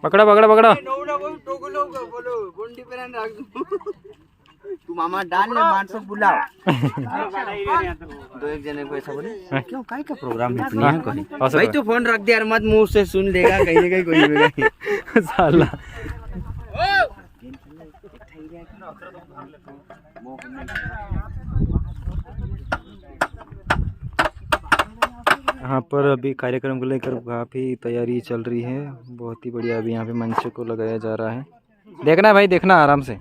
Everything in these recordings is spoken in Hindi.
पकड़ा पकड़ा पकड़ा। तू मामा डाल ने मानसो बुलाओ। दो एक जने को ऐसा बोले क्यों काय का प्रोग्राम है इतनी है कोई भाई तू फोन रख दे यार मत मुंह से सुन लेगा कहीं ना कहीं कोई भी साला। यहाँ पर अभी कार्यक्रम को लेकर काफ़ी तैयारी चल रही है। बहुत ही बढ़िया अभी यहाँ पे मंच को लगाया जा रहा है। देखना भाई देखना आराम से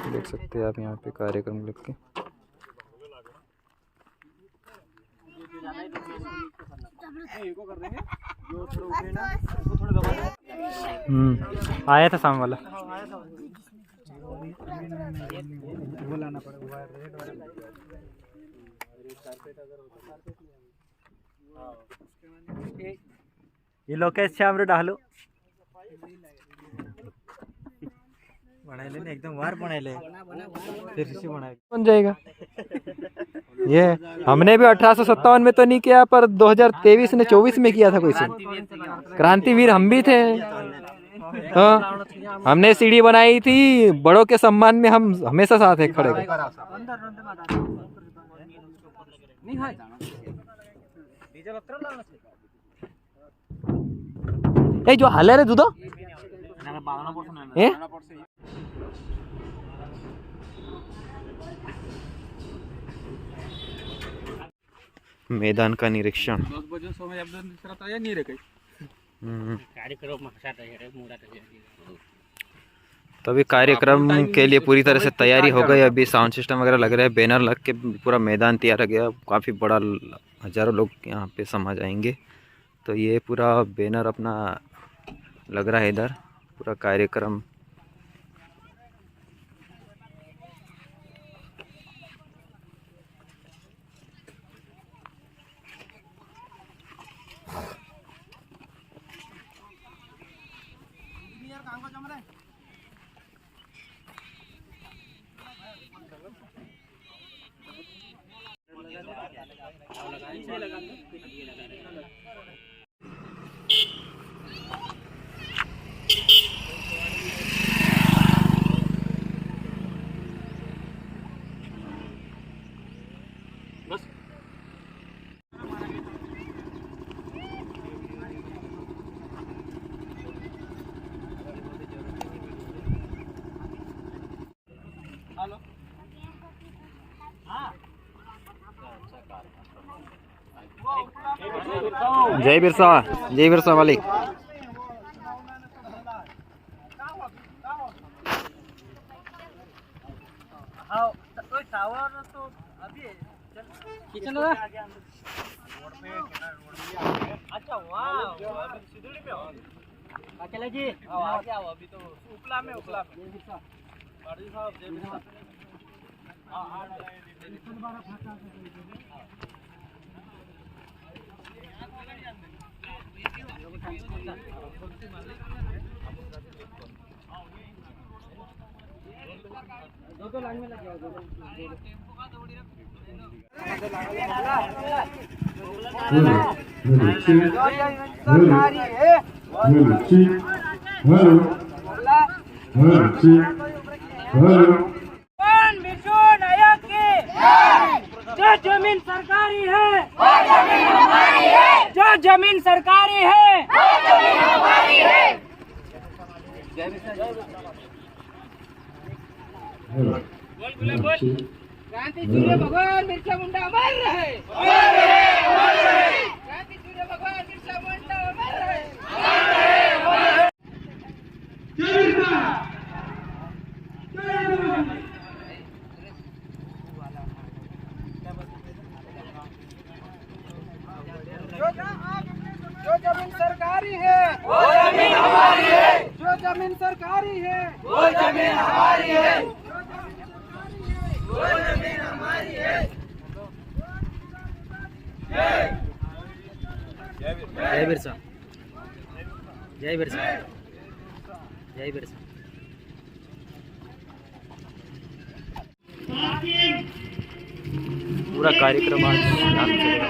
देख सकते हैं आप यहाँ पे कार्यक्रम लेके। आया था सामने वाला। ये लोकेश श्याम रे डालो बनाए एकदम वार बनाए फिर से बनाए बन जाएगा। ये हमने भी 1857 में तो नहीं किया पर 2023 ने 24 में किया था कोई से क्रांतिवीर हम भी थे। हाँ हमने सीढ़ी बनाई थी बड़ों के सम्मान में हम हमेशा साथ है खड़े। ए जो हाले रे दूधो मैदान का निरीक्षण। तभी कार्यक्रम के लिए पूरी तरह से तैयारी हो गई। अभी साउंड सिस्टम वगैरह लग रहा है, बैनर लग के पूरा मैदान तैयार हो गया। काफ़ी बड़ा हज़ारों लोग यहाँ पे समा जाएंगे। तो ये पूरा बैनर अपना लग रहा है इधर पूरा कार्यक्रम। जय बिरसा वाली। अच्छा वाह सिद्धूरी में हो अकेला जी आगे आओ अभी तो उपला में पार्टी साहब जय बिरसा। हां दो लाइन में लग जाओ टेंपो का दौड़ी रख जो जमीन सरकारी है वो जमीन हमारी है, जो जमीन सरकारी है वो जमीन हमारी है। बोल क्रांति सूर्य भगवान बिरसा मुंडा अमर रहे, क्रांति सूर्य भगवान बिरसा मुंडा अमर रहे। जो जमीन सरकारी है वो जमीन हमारी है, जो जमीन सरकारी है वो जमीन हमारी है, वो जमीन हमारी है। जय बिरसा, जय बिरसा, जय बिरसा। पूरा कार्यक्रम आज यहाँ चलेगा।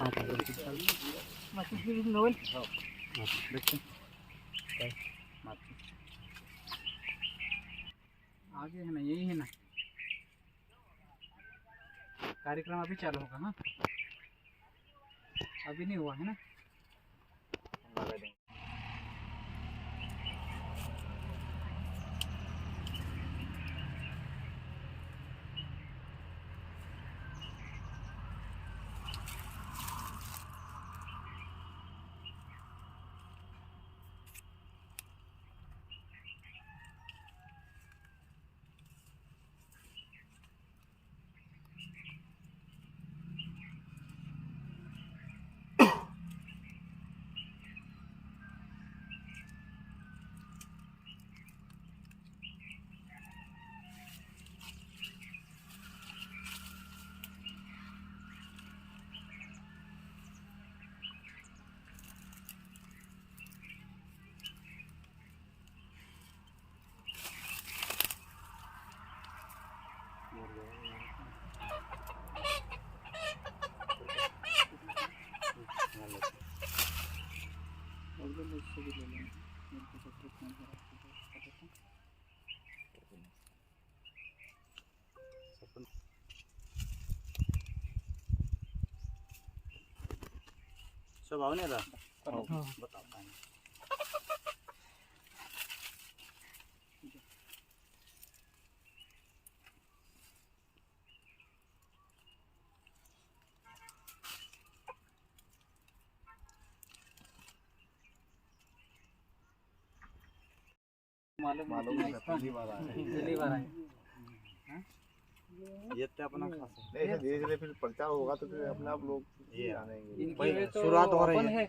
आगे है ना, यही है ना कार्यक्रम, अभी चालू होगा। हाँ अभी नहीं हुआ है ना। सब आओ नहीं मालूम नहीं, पहली बार आए। ये तो अपना खास है। नहीं धीरे धीरे फिर प्रचार होगा तो फिर अपने आप लोग ये आनेंगे। इनकी वजह तो शुरुआत हो रही अपन है।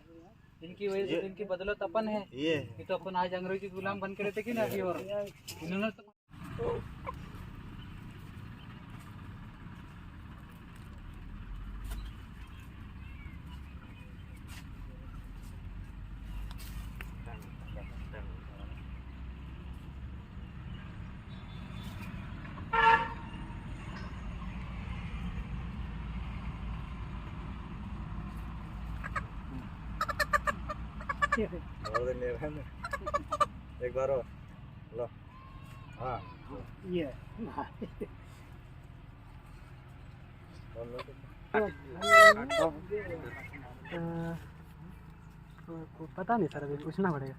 इनकी वजह से इनकी बदौलत अपन है। ये तो अपन आज अंग्रेजी गुलाम बन के रहते कि ना अभी, और इन्होंने तो और दिन ले रहे हैं। एक बार और लो। हाँ ये पता नहीं सर, अभी पूछना पड़ेगा।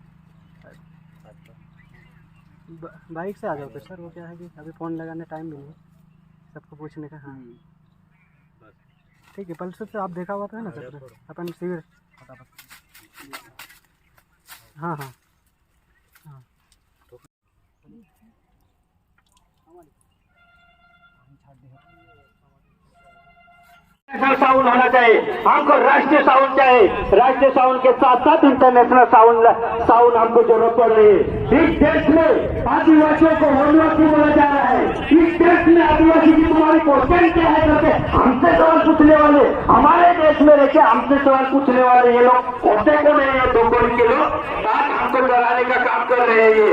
बाइक से आ जाओ तो सर, वो क्या है कि अभी फ़ोन लगाने टाइम भी नहीं है सबको पूछने का। हाँ ठीक है, पल्सर से आप देखा हुआ था ना सर, अपन शिविर। हाँ हाँ हाँ नेशनल साउंड होना चाहिए, हमको राष्ट्रीय साउंड चाहिए। राष्ट्रीय साउंड के साथ साथ इंटरनेशनल साउंड हमको जरूरत पड़ रही है। इस देश में आदिवासियों को वनवासी बोला जा रहा है। इस देश में आदिवासी की तुम्हारी क्वेश्चन क्या है करके हमसे सवाल पूछने वाले, हमारे देश में रहकर हमसे सवाल पूछने वाले ये लोग होते को नहीं है। दो कोड़ी के लोग बात हमको डराने का काम कर रहे हैं। ये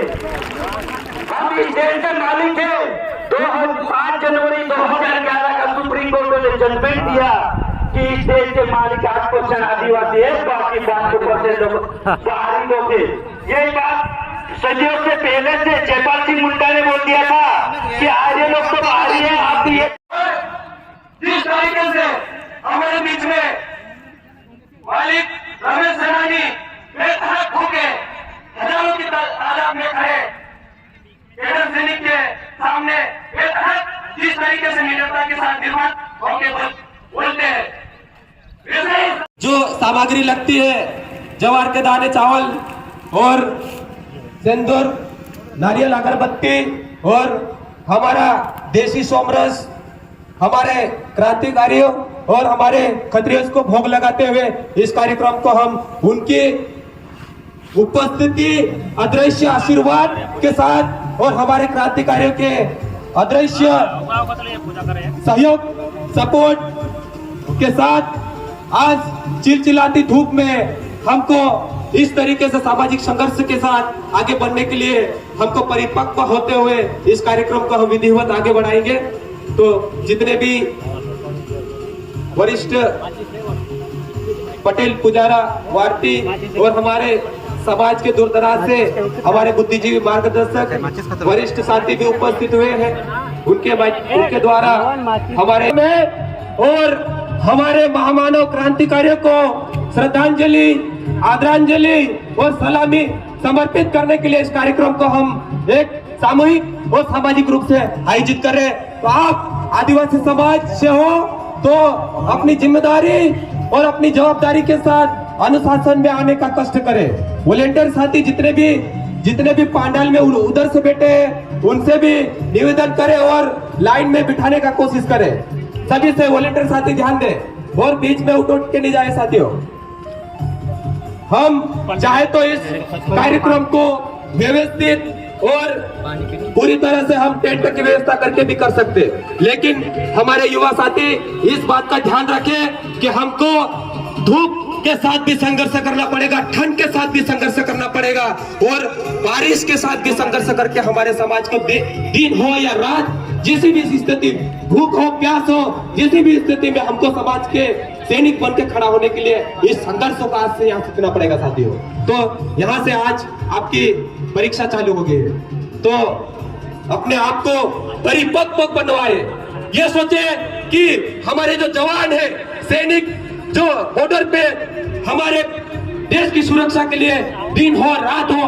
हम इस देश के मालिक है। 5 जनवरी 2011 का सुप्रीम कोर्ट ने जजमेंट दिया कि इस देश के मालिक 8% आदिवासी है, बाकी 5% लोग बाहरी लोग है। यही बात सदियों से पहले से जयपाल सिंह मुंडा ने बोल दिया था कि आर्य लोग तो बाहरी है, आप भी है। जिस तरीके से हमारे बीच में मालिक रमेश सैनानी बेधड़क होके हजारों की तादाद में खड़े केडर सैनिक के सामने जिस तरीके से निडरता के साथ निर्माण होके बोलते हैं, जो सामग्री लगती है, जवार के दाने, चावल और सिंदूर, नारियल, अगरबत्ती और हमारा देसी सोमरस, हमारे क्रांतिकारियों और हमारे खत्रियों को भोग लगाते हुए इस कार्यक्रम को हम उनकी उपस्थिति, अदृश्य आशीर्वाद के साथ और हमारे क्रांतिकारियों के अदृश्य सहयोग, सपोर्ट के साथ आज चिलचिलाती धूप में हमको इस तरीके से सामाजिक संघर्ष के साथ आगे बढ़ने के लिए हमको परिपक्व होते हुए इस कार्यक्रम को हम विधिवत आगे बढ़ाएंगे। तो जितने भी वरिष्ठ पटेल पुजारा वार्ती और हमारे समाज के दूर दराज से हमारे बुद्धिजीवी मार्गदर्शक वरिष्ठ साथी भी उपस्थित हुए हैं। उनके द्वारा हमारे में और हमारे महामानव क्रांतिकारियों को श्रद्धांजलि, आदरांजलि और सलामी समर्पित करने के लिए इस कार्यक्रम को हम एक सामूहिक और सामाजिक रूप से आयोजित कर रहे हैं। तो आप आदिवासी समाज से हो तो अपनी जिम्मेदारी और अपनी जवाबदारी के साथ अनुशासन में आने का कष्ट करें। वॉलेंटियर साथी जितने भी पंडाल में उधर से बैठे हैं उनसे भी निवेदन करें और लाइन में बिठाने का कोशिश करें। सभी से वॉलेंटियर साथी ध्यान दें और बीच में उठ के नहीं जाए साथियों। हम चाहे तो इस कार्यक्रम को व्यवस्थित और पूरी तरह से हम टेंट की व्यवस्था करके भी कर सकते, लेकिन हमारे युवा साथी इस बात का ध्यान रखें कि हमको धूप के साथ भी संघर्ष करना पड़ेगा, ठंड के साथ भी संघर्ष करना पड़ेगा और बारिश के साथ भी संघर्ष करके हमारे समाज को दिन हो या रात, जिसी भी स्थिति, भूख हो प्यास हो, जिसी भी स्थिति में हमको समाज के सैनिक बन के खड़ा होने के लिए इस संघर्ष को आज से यहाँ सीखना पड़ेगा साथियों। तो यहाँ से आज आपकी परीक्षा चालू हो गई है, तो अपने आप को परिपक्व बनवाए। ये सोचे कि हमारे जो जवान है, सैनिक जो बॉर्डर पे हमारे देश की सुरक्षा के लिए दिन हो रात हो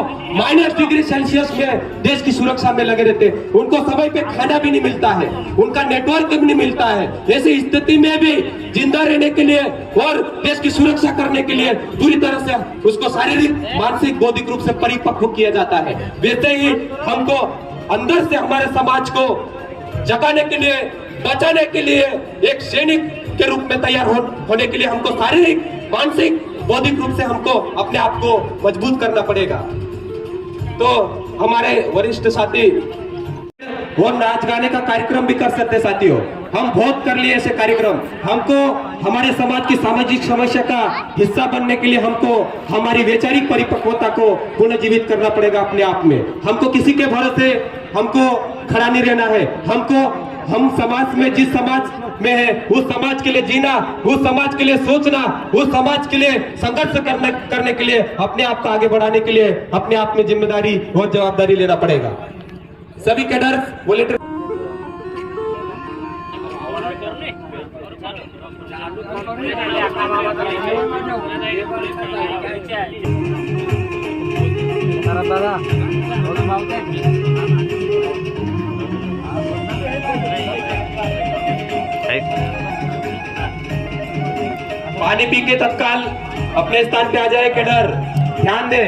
-डिग्री सेल्सियस में देश की सुरक्षा में लगे रहते, उनको समय पे खाना भी नहीं मिलता है, उनका नेटवर्क भी नहीं मिलता है। ऐसी स्थिति में भी जिंदा रहने के लिए और देश की सुरक्षा करने के लिए पूरी तरह से उसको शारीरिक, मानसिक, बौद्धिक रूप से परिपक्व किया जाता है। वैसे ही हमको अंदर से हमारे समाज को जगाने के लिए, बचाने के लिए एक सैनिक के रूप में तैयार होने के लिए हमको शारीरिक, मानसिक, बौद्धिक रूप से हमको अपने आप को मजबूत करना पड़ेगा। तो हमारे वरिष्ठ साथी वो नाच गाने का कार्यक्रम भी कर सकते साथियों। हम बहुत कर लिए ऐसे कार्यक्रम। हमको हमारे समाज की सामाजिक समस्या का हिस्सा बनने के लिए हमको हमारी वैचारिक परिपक्वता को पुनर्जीवित करना पड़ेगा अपने आप में। हमको किसी के भरोसे हमको खड़ा नहीं रहना है। हम समाज में, जिस समाज में है उस समाज के लिए जीना, उस समाज के लिए सोचना, उस समाज के लिए संघर्ष करने के लिए, अपने आप को आगे बढ़ाने के लिए अपने आप में जिम्मेदारी और जवाबदारी लेना पड़ेगा। सभी कैडर वॉलंटियर पानी पी के तत्काल अपने स्थान पे आ जाए। कैडर ध्यान दे।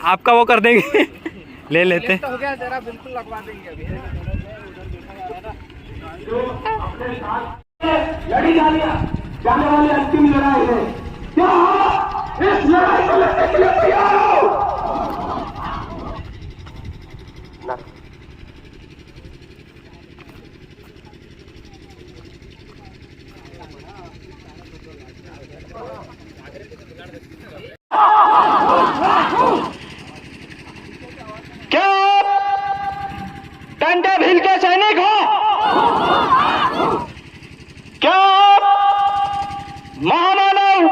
आपका वो कर देंगे ले लेते हो गया जरा, बिल्कुल लगवा देंगे अभी। लड़ी जाने वाली अंतिम लड़ाई है। क्या इस लड़ाई को लड़ने के लिए तैयार हो? क्या टंडे भील के सैनिक हो? क्या महामानव,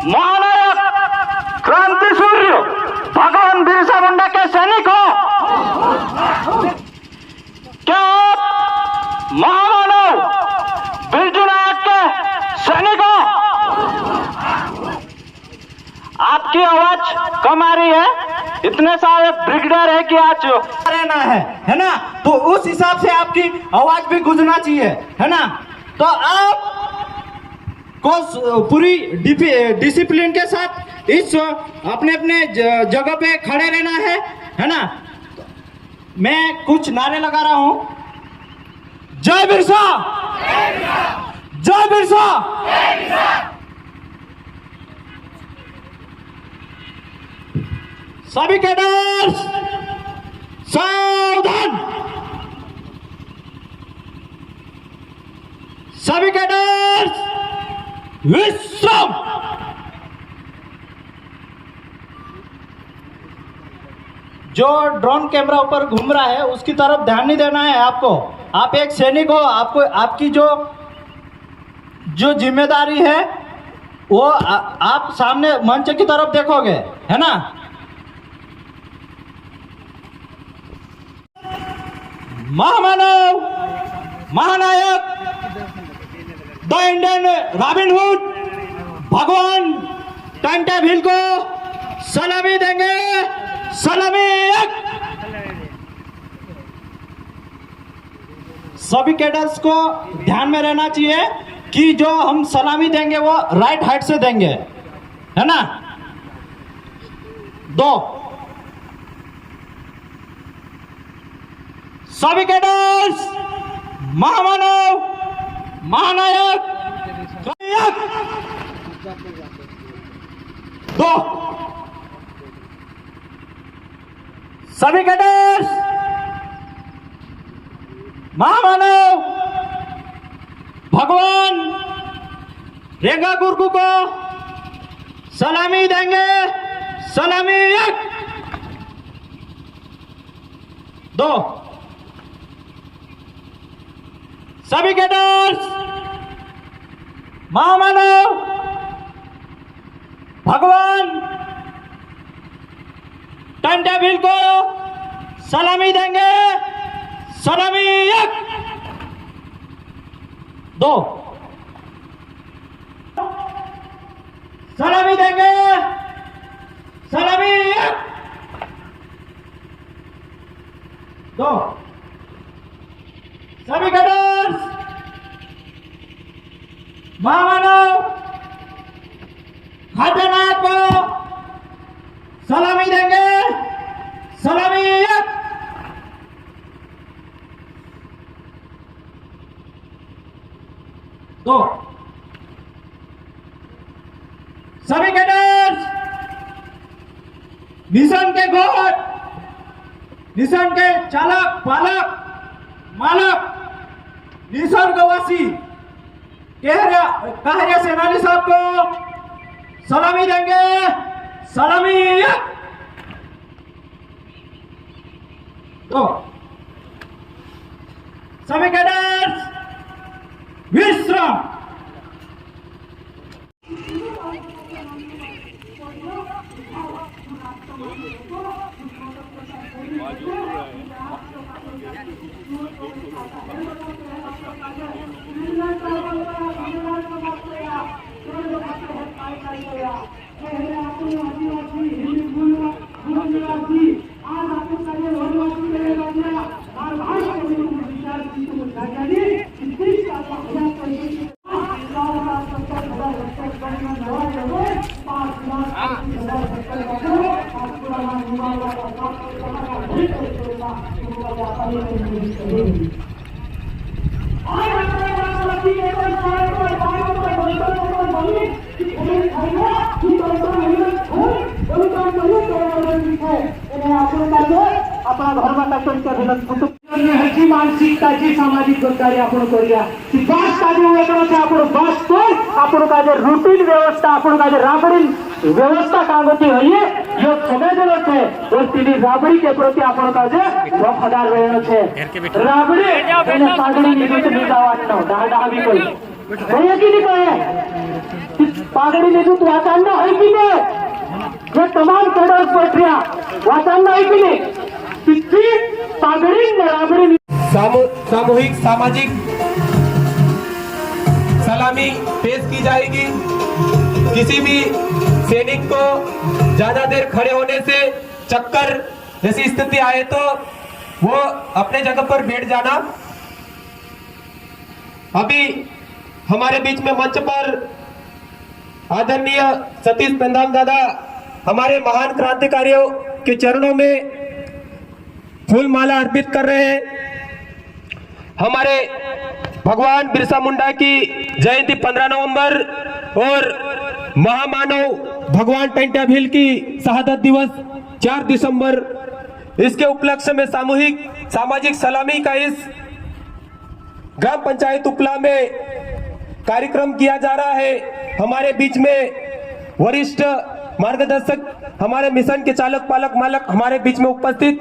महानायक, क्रांति सूर्य भगवान बिरसा मुंडा के सैनिक हो? क्या महामानव बिरजू नायक के सैनिक हो? आपकी आवाज कम आ रही है, इतने सारे ब्रिगेडियर है कि आज रहना है ना, तो उस हिसाब से आपकी आवाज भी गूंजना चाहिए, है ना। तो आप को पूरी डिसिप्लिन के साथ इस अपने अपने जगह पे खड़े रहना है ना। मैं कुछ नारे लगा रहा हूं। जय बिरसा, जय बिरसा। सभी कैडर्स सावधान। सभी कैडेट्स विश्राम। जो ड्रोन कैमरा ऊपर घूम रहा है उसकी तरफ ध्यान नहीं देना है आपको। आप एक सैनिक हो, आपको आपकी जो जिम्मेदारी है वो आप सामने मंच की तरफ देखोगे, है ना। महामानव, महानायक, द इंडियन रॉबिनहुड भगवान टाइमटेबल को सलामी देंगे। सलामी। सभी कैडर्स को ध्यान में रहना चाहिए कि जो हम सलामी देंगे वो राइट हाइट से देंगे, है ना। 2 सभी कैडर्स महामानव, महानायक, 2 सभी कैडर्स महामानव भगवान रेगा गुरु को सलामी देंगे। सलामी। 2 सभी कैडर्स महामानव भगवान टाइम टेबल को सलामी देंगे। सलामी। 2 सलामी देंगे। सलामी। 2 सभी कैडर्स महामानव खाद्यनाथ को सलामी देंगे। सलामी। 2 सभी कैडर्स मिशन के घोट, मिशन के चालक, पालक, मालक, निसर्गवासी कहरिया सेनानी साहब को सलामी देंगे। सलामी। 2 सभी कैडर्स विश्राम। अपना धर्म ह्याची मानसिकताची सामाजिक जबाबदारी आपण करूया। बस काजे वेगळं आपण बस तो आपण काजे रूटीन व्यवस्था आपण काजे राबड़ी व्यवस्था कागती होइए यो सगळे जण છે और तीनी राबड़ी के प्रति आपण काजे वफादार रहनो છે। राबड़ी એને પાઘડી નીચે નીદાવાનો ડાડાવી કોઈ કઈએ की नहीं कहे पाघडी नीचूत वाचांना है की नहीं। ये तमाम कैडर्स बैठिया वाचांना है की नहीं। कितनी पाघडी राबड़ी सामूहिक सामाजिक सलामी पेश की जाएगी। किसी भी सैनिक को ज्यादा देर खड़े होने से चक्कर जैसी स्थिति आए तो वो अपने जगह पर बैठ जाना। अभी हमारे बीच में मंच पर आदरणीय सतीश पेंदाम दादा हमारे महान क्रांतिकारियों के चरणों में फूल माला अर्पित कर रहे हैं। हमारे भगवान बिरसा मुंडा की जयंती 15 नवंबर और महामानव भगवान टाइमटेबल हिल की शहादत दिवस 4 दिसंबर, इसके उपलक्ष्य में सामूहिक सामाजिक सलामी का इस ग्राम पंचायत उपला में कार्यक्रम किया जा रहा है। हमारे बीच में वरिष्ठ मार्गदर्शक, हमारे मिशन के चालक पालक मालक हमारे बीच में उपस्थित